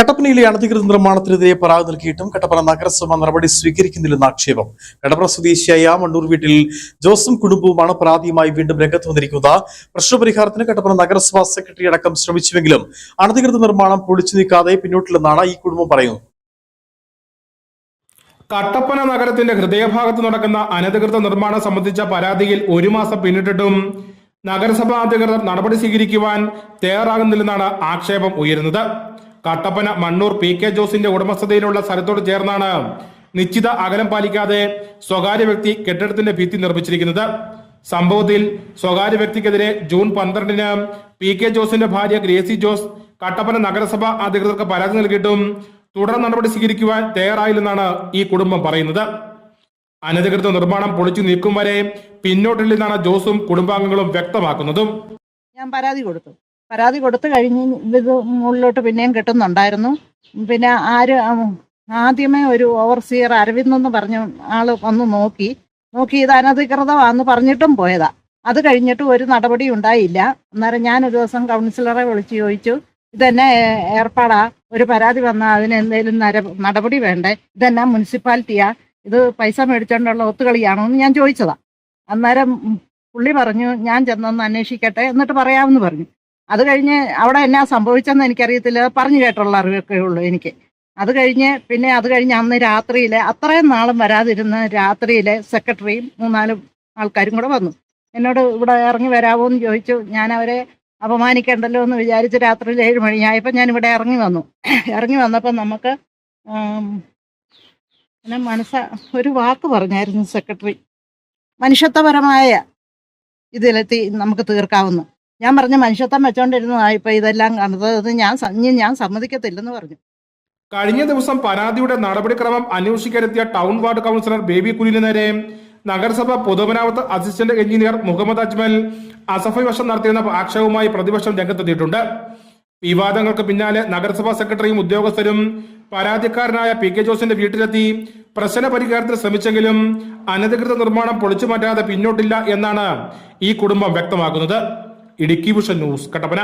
കട്ടപ്പനയിലെ അനധികൃത നിർമ്മാണത്തിനെതിരെ പരാതി നൽകിയിട്ടും കട്ടപ്പന നഗരസഭ നടപടി സ്വീകരിക്കുന്നില്ലെന്ന ആക്ഷേപം. കട്ടപ്പന സ്വദേശിയായ മണ്ണൂർ വീട്ടിൽ ജോസും കുടുംബവുമാണ് പരാതിയുമായി വീണ്ടും രംഗത്ത് വന്നിരിക്കുന്നത്. പ്രശ്നപരിഹാരത്തിന് കട്ടപ്പന നഗരസഭാ സെക്രട്ടറി അടക്കം ശ്രമിച്ചുവെങ്കിലും അനധികൃത നിർമ്മാണം പൊളിച്ചു നീക്കാതെ പിന്നോട്ടില്ലെന്നാണ് ഈ കുടുംബം പറയുന്നത്. കട്ടപ്പന നഗരത്തിന്റെ ഹൃദയഭാഗത്ത് നടക്കുന്ന അനധികൃത നിർമ്മാണം സംബന്ധിച്ച പരാതിയിൽ 1 മാസം പിന്നിട്ടിട്ടും നഗരസഭാ അധികൃതർ നടപടി സ്വീകരിക്കുവാൻ തയ്യാറാകുന്നില്ലെന്നാണ് ആക്ഷേപം ഉയരുന്നത്. കട്ടപ്പന മണ്ണൂർ PK ജോസിന്റെ ഉടമസ്ഥതയിലുള്ള സ്ഥലത്തോട് ചേർന്നാണ് നിശ്ചിത അകലം പാലിക്കാതെ സ്വകാര്യ വ്യക്തി കെട്ടിടത്തിന്റെ ഭിത്തി നിർമ്മിച്ചിരിക്കുന്നത്. സംഭവത്തിൽ സ്വകാര്യ വ്യക്തിക്കെതിരെ ജൂൺ 12-ന് PK ജോസിന്റെ ഭാര്യ ഗ്രേസി ജോസ് കട്ടപ്പന നഗരസഭ അധികൃതർക്ക് പരാതി നൽകിയിട്ടും തുടർ നടപടി സ്വീകരിക്കുവാൻ തയ്യാറായില്ലെന്നാണ് ഈ കുടുംബം പറയുന്നത്. അനധികൃത നിർമ്മാണം പൊളിച്ചു നീക്കും വരെ പിന്നോട്ടില്ലെന്നാണ് ജോസും കുടുംബാംഗങ്ങളും വ്യക്തമാക്കുന്നതും. ഞാൻ പരാതി കൊടുത്തു കഴിഞ്ഞ് ഇത് മുകളിലോട്ട് പിന്നെയും കെട്ടുന്നുണ്ടായിരുന്നു. പിന്നെ ആദ്യമേ ഒരു ഓവർസിയർ അരവിന്ദ് എന്ന് പറഞ്ഞ ആള് വന്ന് നോക്കി ഇത് അനധികൃതമാണെന്ന് പറഞ്ഞിട്ടും പോയതാ. അത് കഴിഞ്ഞിട്ട് ഒരു നടപടി ഉണ്ടായില്ല. അന്നേരം ഞാനൊരു ദിവസം കൗൺസിലറെ വിളിച്ച് ചോദിച്ചു, ഇതെന്നെ ഏർപ്പാടാ, ഒരു പരാതി വന്നാൽ അതിന് എന്തെങ്കിലും നടപടി വേണ്ടേ, ഇതെന്നാ മുനിസിപ്പാലിറ്റിയാ, ഇത് പൈസ മേടിച്ചോണ്ടുള്ള ഒത്തുകളിയാണോ എന്ന് ഞാൻ ചോദിച്ചതാ. അന്നേരം പുള്ളി പറഞ്ഞു, ഞാൻ ചെന്നൊന്ന് അന്വേഷിക്കട്ടെ എന്നിട്ട് പറയാമെന്ന് പറഞ്ഞു. അത് കഴിഞ്ഞ് അവിടെ എന്നാ സംഭവിച്ചെന്ന് എനിക്കറിയത്തില്ല, പറഞ്ഞു കേട്ടുള്ള അറിവൊക്കെ ഉള്ളൂ എനിക്ക്. അത് കഴിഞ്ഞ് അന്ന് രാത്രിയിൽ, അത്രയും നാളും വരാതിരുന്ന രാത്രിയിൽ സെക്രട്ടറിയും 3-4 ആൾക്കാരും കൂടെ വന്നു. എന്നോട് ഇവിടെ ഇറങ്ങി വരാമോ എന്ന് ചോദിച്ചു. ഞാൻ അവരെ അപമാനിക്കണ്ടല്ലോ എന്ന് വിചാരിച്ച് രാത്രിയിൽ 7 മണിയായപ്പോൾ ഞാൻ ഇവിടെ ഇറങ്ങി വന്നപ്പോൾ നമുക്ക് ഒരു വാക്ക് പറഞ്ഞായിരുന്നു സെക്രട്ടറി, മനുഷ്യത്വപരമായ ഇതിലെത്തി നമുക്ക് തീർക്കാവുന്നു. ഞാൻ പറഞ്ഞു, മനുഷ്യത്വം വെച്ചോണ്ടിരുന്നതാണ് ഇപ്പം ഇതെല്ലാം കണ്ടത്, ഞാൻ സമ്മതിക്കത്തില്ലെന്ന് പറഞ്ഞു. കഴിഞ്ഞ ദിവസം പരാതിയുടെ നടപടിക്രമം അന്വേഷിക്കാനെത്തിയ ടൗൺ വാർഡ് കൗൺസിലർ ബേബി കുലിന് നേരെ നഗരസഭ പൊതുമരാമത്ത് അസിസ്റ്റന്റ് എഞ്ചിനീയർ മുഹമ്മദ് അജ്മൽ അസഫൈ വശം നടത്തിയെന്ന ആക്ഷേപവുമായി പ്രതിപക്ഷം രംഗത്തെത്തിയിട്ടുണ്ട്. വിവാദങ്ങൾക്ക് പിന്നാലെ നഗരസഭാ സെക്രട്ടറിയും ഉദ്യോഗസ്ഥരും പരാതിക്കാരനായ PK ജോസിന്റെ വീട്ടിലെത്തി പ്രശ്ന പരിഹാരത്തിന് ശ്രമിച്ചെങ്കിലും അനധികൃത നിർമ്മാണം പൊളിച്ചു മാറ്റാതെ പിന്നോട്ടില്ല എന്നാണ് ഈ കുടുംബം വ്യക്തമാക്കുന്നത്. Idukki vision news, Kattappana.